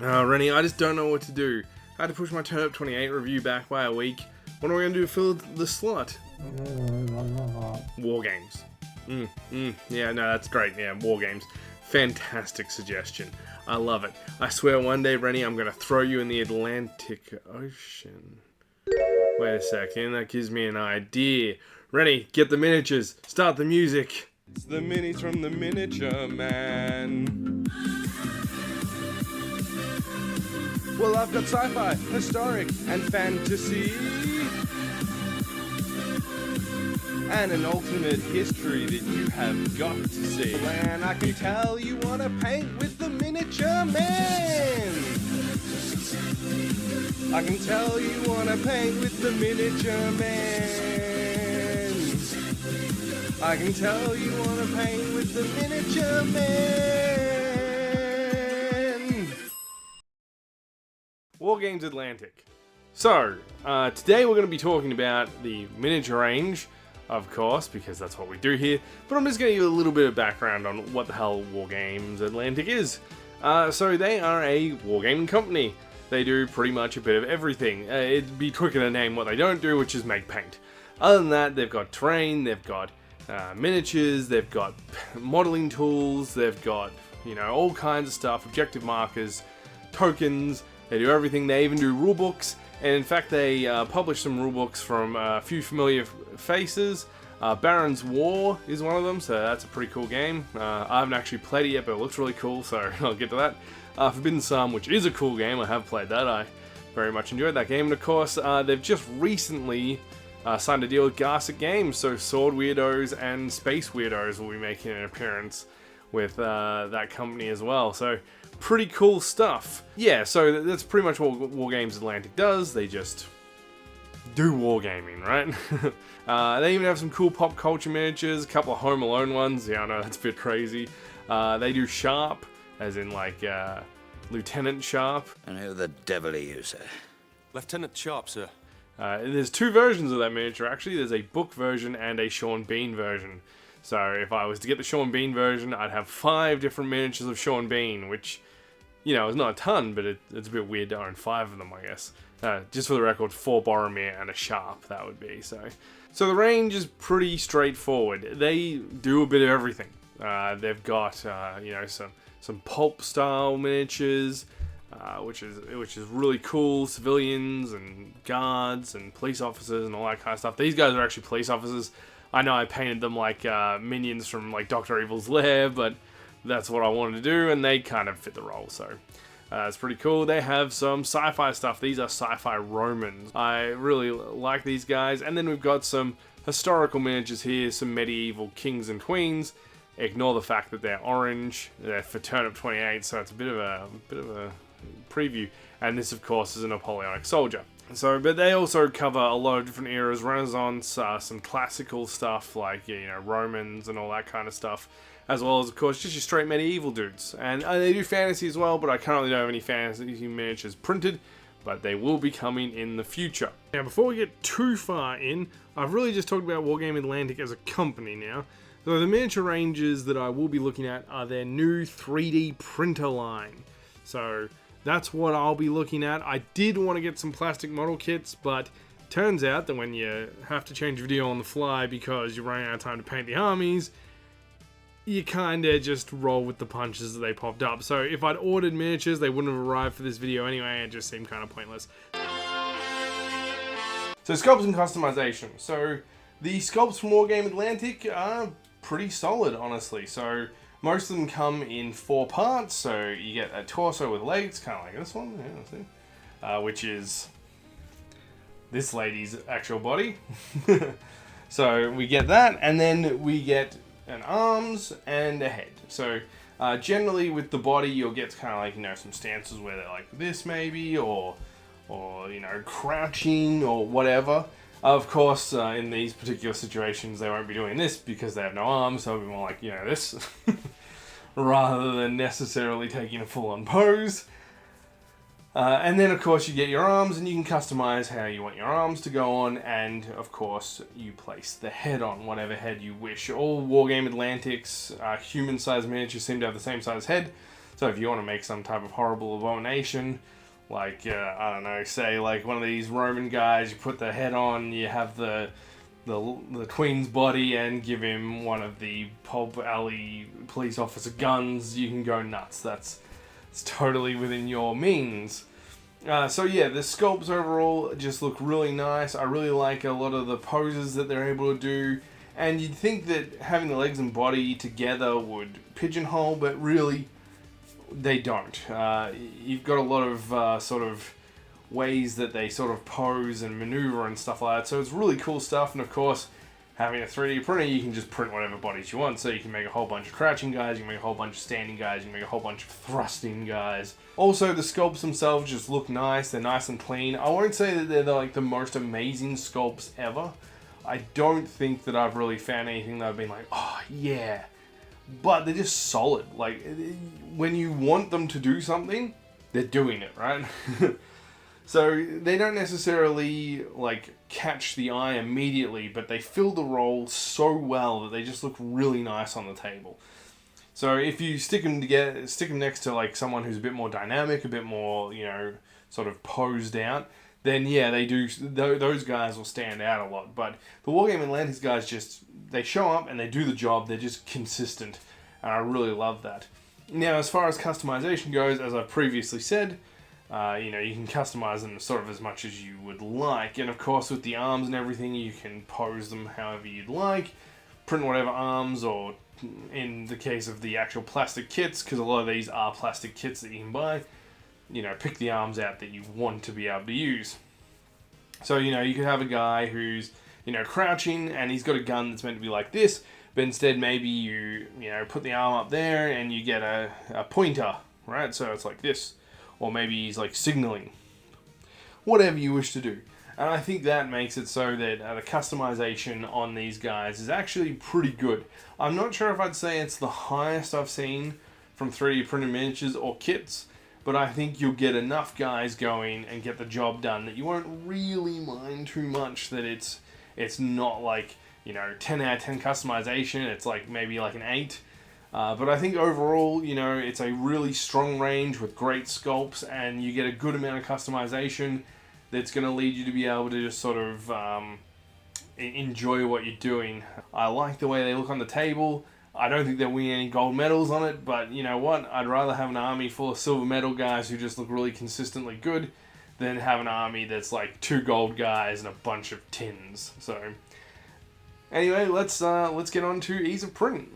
Rennie, I just don't know what to do. I had to push my Turnip 28 review back by a week. What are we going to do to fill the slot? Wargames. Yeah, no, that's great. Yeah, Wargames. Fantastic suggestion. I love it. I swear one day, Rennie, I'm going to throw you in the Atlantic Ocean. Wait a second, that gives me an idea. Rennie, get the miniatures. Start the music. It's the minis from the Miniature Man. Well, I've got sci-fi, historic, and fantasy. And an alternate history that you have got to see. And I can tell you want to paint with the Miniature Man. I can tell you want to paint with the Miniature Man. I can tell you want to paint with the Miniature Man. Wargames Atlantic. So, today we're going to be talking about the miniature range, of course, because that's what we do here. But I'm just going to give you a little bit of background on what the hell Wargames Atlantic is. So they are a wargaming company. They do pretty much a bit of everything. It'd be quicker to name what they don't do, which is make paint. Other than that, they've got terrain, they've got miniatures, they've got modeling tools, they've got, you know, all kinds of stuff, objective markers, tokens. They do everything. They even do rulebooks, and in fact they publish some rulebooks from a few familiar faces. Baron's War is one of them, so that's a pretty cool game. I haven't actually played it yet, but it looks really cool, so I'll get to that. Forbidden Psalm, which is a cool game, I have played that. I very much enjoyed that game, and of course they've just recently signed a deal with Gaia Games, so Sword Weirdos and Space Weirdos will be making an appearance with that company as well. So pretty cool stuff. Yeah, so that's pretty much what Wargames Atlantic does. They just do wargaming, right? They even have some cool pop culture miniatures, a couple of Home Alone ones. Yeah, I know that's a bit crazy. They do Sharpe, as in like Lieutenant Sharpe. And who the devil are you, sir? Lieutenant Sharpe, sir. There's two versions of that miniature, actually. There's a book version and a Sean Bean version. So if I was to get the Sean Bean version, I'd have 5 different miniatures of Sean Bean, which, you know, is not a ton, but it's a bit weird to own 5 of them, I guess. Just for the record, 4 Boromir and a Sharpe, that would be. So the range is pretty straightforward. They do a bit of everything. They've got, you know, some pulp style miniatures, which is really cool. Civilians and guards and police officers and all that kind of stuff. These guys are actually police officers. I know I painted them like minions from like Dr. Evil's lair, but that's what I wanted to do, and they kind of fit the role, so it's pretty cool. They have some sci-fi stuff. These are sci-fi Romans. I really like these guys. And then we've got some historical miniatures here, some medieval kings and queens. Ignore the fact that they're orange. They're for Turnip 28, so it's a bit of a preview. And this, of course, is a Napoleonic soldier. So, but they also cover a lot of different eras, Renaissance, some classical stuff like, you know, Romans and all that kind of stuff, as well as, of course, just your straight medieval dudes. And they do fantasy as well, but I currently don't have any fantasy miniatures printed, but they will be coming in the future. Now, before we get too far in, I've really just talked about Wargame Atlantic as a company now. So the miniature ranges that I will be looking at are their new 3D printer line. So that's what I'll be looking at. I did want to get some plastic model kits, but turns out that when you have to change video on the fly because you're running out of time to paint the armies, you kinda just roll with the punches that they popped up. So if I'd ordered miniatures, they wouldn't have arrived for this video anyway. It just seemed kind of pointless. So Sculpts and Customization. So the sculpts from Wargame Atlantic are pretty solid, honestly. So most of them come in 4 parts, so you get a torso with legs, kind of like this one, yeah, see? Which is this lady's actual body. So we get that, and then we get an arms and a head. So generally with the body, you'll get kind of like, you know, some stances where they're like this maybe, or you know, crouching or whatever. Of course, in these particular situations, they won't be doing this because they have no arms, so it'll be more like, you know, this, rather than necessarily taking a full-on pose. And then, of course, you get your arms, and you can customize how you want your arms to go on, and, of course, you place the head on whatever head you wish. All Wargame Atlantics human-sized miniatures seem to have the same size head, So if you want to make some type of horrible abomination, like, I don't know, say like one of these Roman guys, you put the head on, you have the Queen's body, and give him one of the pulp alley police officer guns, you can go nuts. It's totally within your means. So yeah, the sculpts overall just look really nice. I really like a lot of the poses that they're able to do. And you'd think that having the legs and body together would pigeonhole, but really, they don't. You've got a lot of sort of ways that they sort of pose and maneuver and stuff like that. So it's really cool stuff. And of course, having a 3D printer, you can just print whatever bodies you want. So you can make a whole bunch of crouching guys, you can make a whole bunch of standing guys, you can make a whole bunch of thrusting guys. Also, the sculpts themselves just look nice. They're nice and clean. I won't say that they're like the most amazing sculpts ever. I don't think that I've really found anything that I've been like, oh yeah. But they're just solid. Like, when you want them to do something, they're doing it, right? So they don't necessarily like catch the eye immediately, but they fill the role so well that they just look really nice on the table. So if you stick them next to like someone who's a bit more dynamic, a bit more, you know, sort of posed out, then yeah, they do. Those guys will stand out a lot. But the Wargame Atlantics guys they show up and they do the job. They're just consistent, and I really love that. Now, as far as customization goes, as I've previously said, you know, you can customize them sort of as much as you would like. And of course, with the arms and everything, you can pose them however you'd like. Print whatever arms, or in the case of the actual plastic kits, because a lot of these are plastic kits that you can buy, you know, pick the arms out that you want to be able to use. So, you know, you could have a guy who's, you know, crouching and he's got a gun that's meant to be like this, but instead maybe you know, put the arm up there and you get a pointer, right? So it's like this. Or maybe he's like signaling. Whatever you wish to do. And I think that makes it so that the customization on these guys is actually pretty good. I'm not sure if I'd say it's the highest I've seen from 3D printed miniatures or kits, but I think you'll get enough guys going and get the job done that you won't really mind too much that it's not like, you know, 10 out of 10 customization. It's like maybe like an 8. But I think overall, you know, it's a really strong range with great sculpts, and you get a good amount of customization that's going to lead you to be able to just sort of enjoy what you're doing. I like the way they look on the table. I don't think they'll win any gold medals on it, but you know what? I'd rather have an army full of silver medal guys who just look really consistently good than have an army that's like 2 gold guys and a bunch of tins. So anyway, let's get on to ease of print.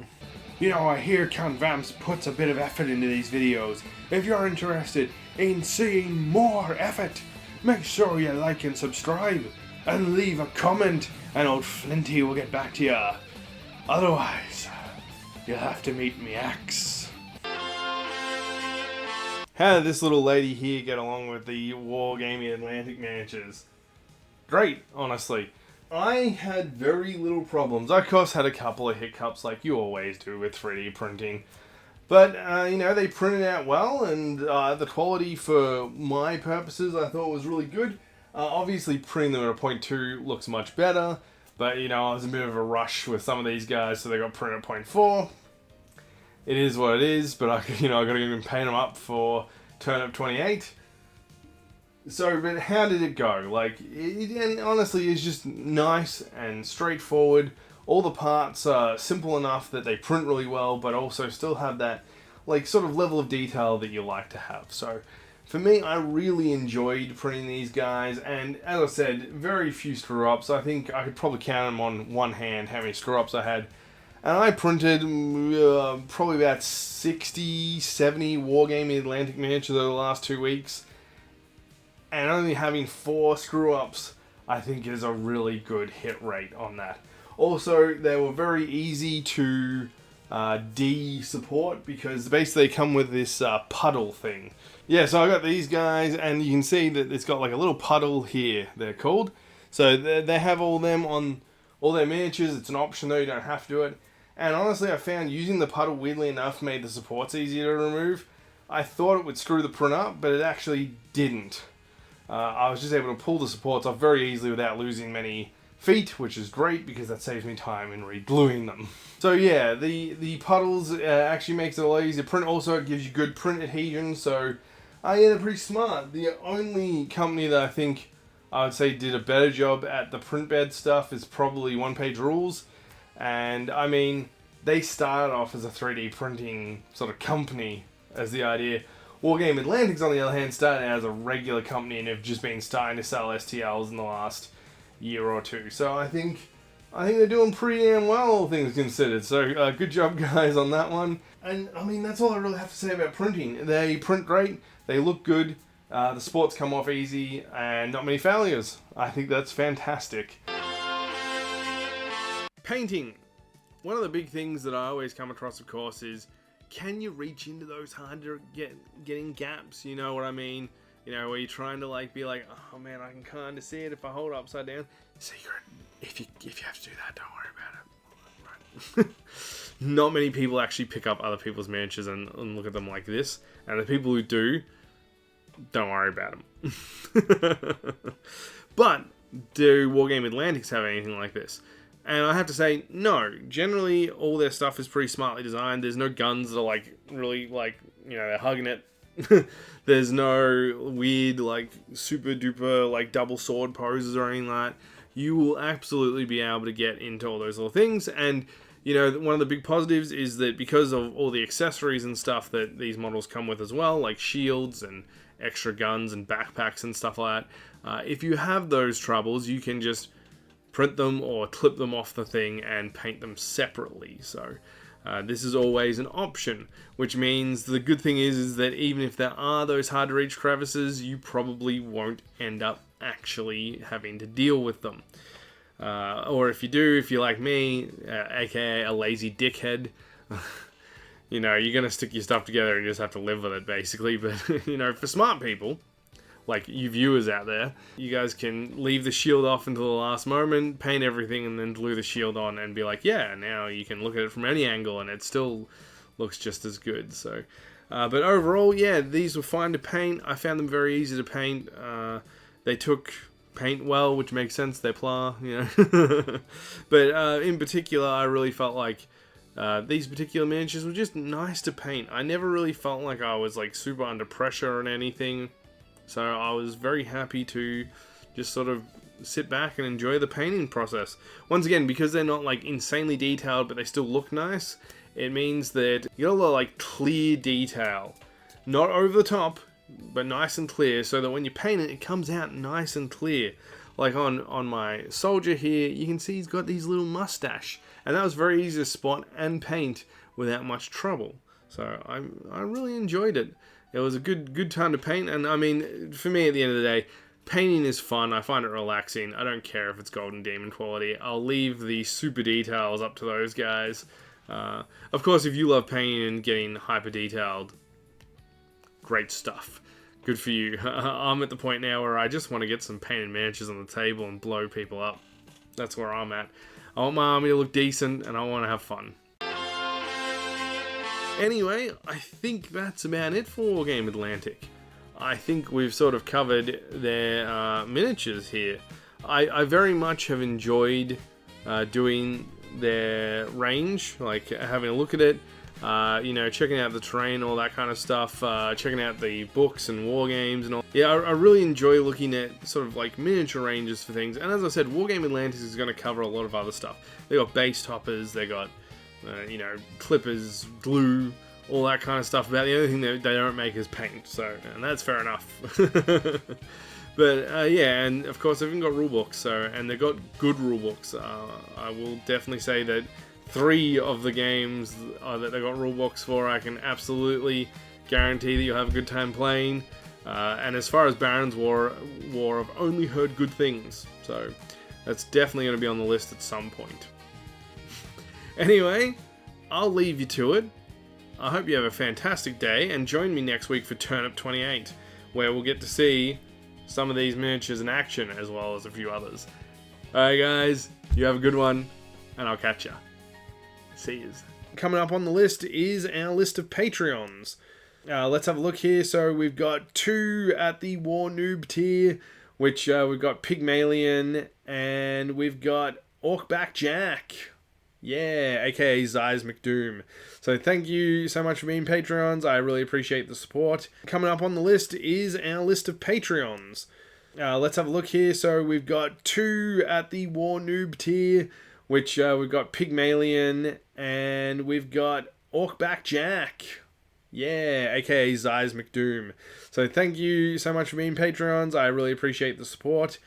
You know, I hear Count Vamps puts a bit of effort into these videos. If you're interested in seeing more effort, make sure you like and subscribe, and leave a comment, and old Flinty will get back to you. Otherwise, you'll have to meet me axe. How did this little lady here get along with the Wargame Atlantic miniatures? Great, honestly. I had very little problems. I, of course, had a couple of hiccups like you always do with 3D printing. But, you know, they printed out well, and the quality for my purposes I thought was really good. Obviously, printing them at a 0.2 looks much better. But, you know, I was a bit of a rush with some of these guys, so they got printed at 0.4. It is what it is, but I got to even paint them up for Turnip 28. So, but how did it go? Like, and honestly, it's just nice and straightforward. All the parts are simple enough that they print really well, but also still have that, like, sort of level of detail that you like to have. So, for me, I really enjoyed printing these guys, and as I said, very few screw-ups. I think I could probably count them on one hand how many screw-ups I had. And I printed probably about 60, 70 Wargame Atlantic miniatures over the last 2 weeks. And only having 4 screw-ups, I think, is a really good hit rate on that. Also, they were very easy to de-support because basically they come with this puddle thing. Yeah, so I got these guys, and you can see that it's got like a little puddle here, they're called. So they have all them on all their miniatures. It's an option though, you don't have to do it. And honestly, I found using the puddle, weirdly enough, made the supports easier to remove. I thought it would screw the print up, but it actually didn't. I was just able to pull the supports off very easily without losing many feet, which is great because that saves me time in re-gluing them. So yeah, the puddles actually makes it a lot easier. Print also gives you good print adhesion, so yeah, they're pretty smart. The only company that I think I would say did a better job at the print bed stuff is probably One Page Rules. And I mean, they started off as a 3D printing sort of company as the idea. Wargame Atlantics, on the other hand, started out as a regular company and have just been starting to sell STLs in the last year or two. So I think they're doing pretty damn well, all things considered. So good job, guys, on that one. And I mean, that's all I really have to say about printing. They print great, they look good, the sports come off easy, and not many failures. I think that's fantastic. Painting. One of the big things that I always come across, of course, is can you reach into those hard to getting gaps? You know what I mean? You know, where you're trying to like be like, oh man, I can kind of see it if I hold it upside down. Secret, if you have to do that, don't worry about it. Right. Not many people actually pick up other people's miniatures and look at them like this, and the people who do, don't worry about them. But do Wargame Atlantics have anything like this? And I have to say, no. Generally, all their stuff is pretty smartly designed. There's no guns that are like really like, you know, they're hugging it. There's no weird like super duper like double sword poses or anything like that. You will absolutely be able to get into all those little things. And you know, one of the big positives is that because of all the accessories and stuff that these models come with as well, like shields and extra guns and backpacks and stuff like that, if you have those troubles, you can just print them or clip them off the thing and paint them separately. So this is always an option, which means the good thing is that even if there are those hard to reach crevices, you probably won't end up actually having to deal with them. Or if you do, if you're like me, aka a lazy dickhead, you know, you're going to stick your stuff together and you just have to live with it basically. But, you know, for smart people, like you viewers out there, you guys can leave the shield off until the last moment, paint everything, and then glue the shield on and be like, yeah, now you can look at it from any angle and it still looks just as good. So, but overall, yeah, these were fine to paint. I found them very easy to paint. They took paint well, which makes sense, they're Pla, you know. But in particular, I really felt like these particular miniatures were just nice to paint. I never really felt like I was like super under pressure or anything. So I was very happy to just sort of sit back and enjoy the painting process. Once again, because they're not like insanely detailed, but they still look nice, it means that you got a lot of like clear detail. Not over the top, but nice and clear, so that when you paint it, it comes out nice and clear. Like on my soldier here, you can see he's got these little mustache. And that was very easy to spot and paint without much trouble. So I really enjoyed it. It was a good time to paint, and I mean, for me at the end of the day, painting is fun. I find it relaxing. I don't care if it's Golden Demon quality. I'll leave the super details up to those guys. Of course, if you love painting and getting hyper detailed, great stuff. Good for you. I'm at the point now where I just want to get some painted miniatures on the table and blow people up. That's where I'm at. I want my army to look decent, and I want to have fun. Anyway, I think that's about it for Wargame Atlantic. I think we've sort of covered their miniatures here. I very much have enjoyed doing their range, like having a look at it, you know, checking out the terrain, all that kind of stuff, checking out the books and war games and all. Yeah, I really enjoy looking at sort of like miniature ranges for things. And as I said, Wargame Atlantics is going to cover a lot of other stuff. They got base toppers, they got you know, clippers, glue, all that kind of stuff. About the only thing that they don't make is paint, so, and that's fair enough. But yeah, and of course they've even got rulebooks, so, and they've got good rulebooks. I will definitely say that 3 of the games that they got rulebooks for, I can absolutely guarantee that you'll have a good time playing. And as far as Baron's War, I've only heard good things, so that's definitely going to be on the list at some point. Anyway, I'll leave you to it. I hope you have a fantastic day, and join me next week for Turnip 28, where we'll get to see some of these miniatures in action, as well as a few others. Alright guys, you have a good one, and I'll catch ya. See yous. Coming up on the list is our list of Patreons. Let's have a look here. So we've got 2 at the War Noob tier. which we've got Pygmalion, and we've got Orcback Jack. Yeah, aka Zais McDoom. So thank you so much for being Patreons. I really appreciate the support. Coming up on the list is our list of Patreons. Let's have a look here. So we've got 2 at the War Noob tier, which we've got Pygmalion, and we've got Orcback Jack. Yeah, aka Zais McDoom. So thank you so much for being Patreons. I really appreciate the support.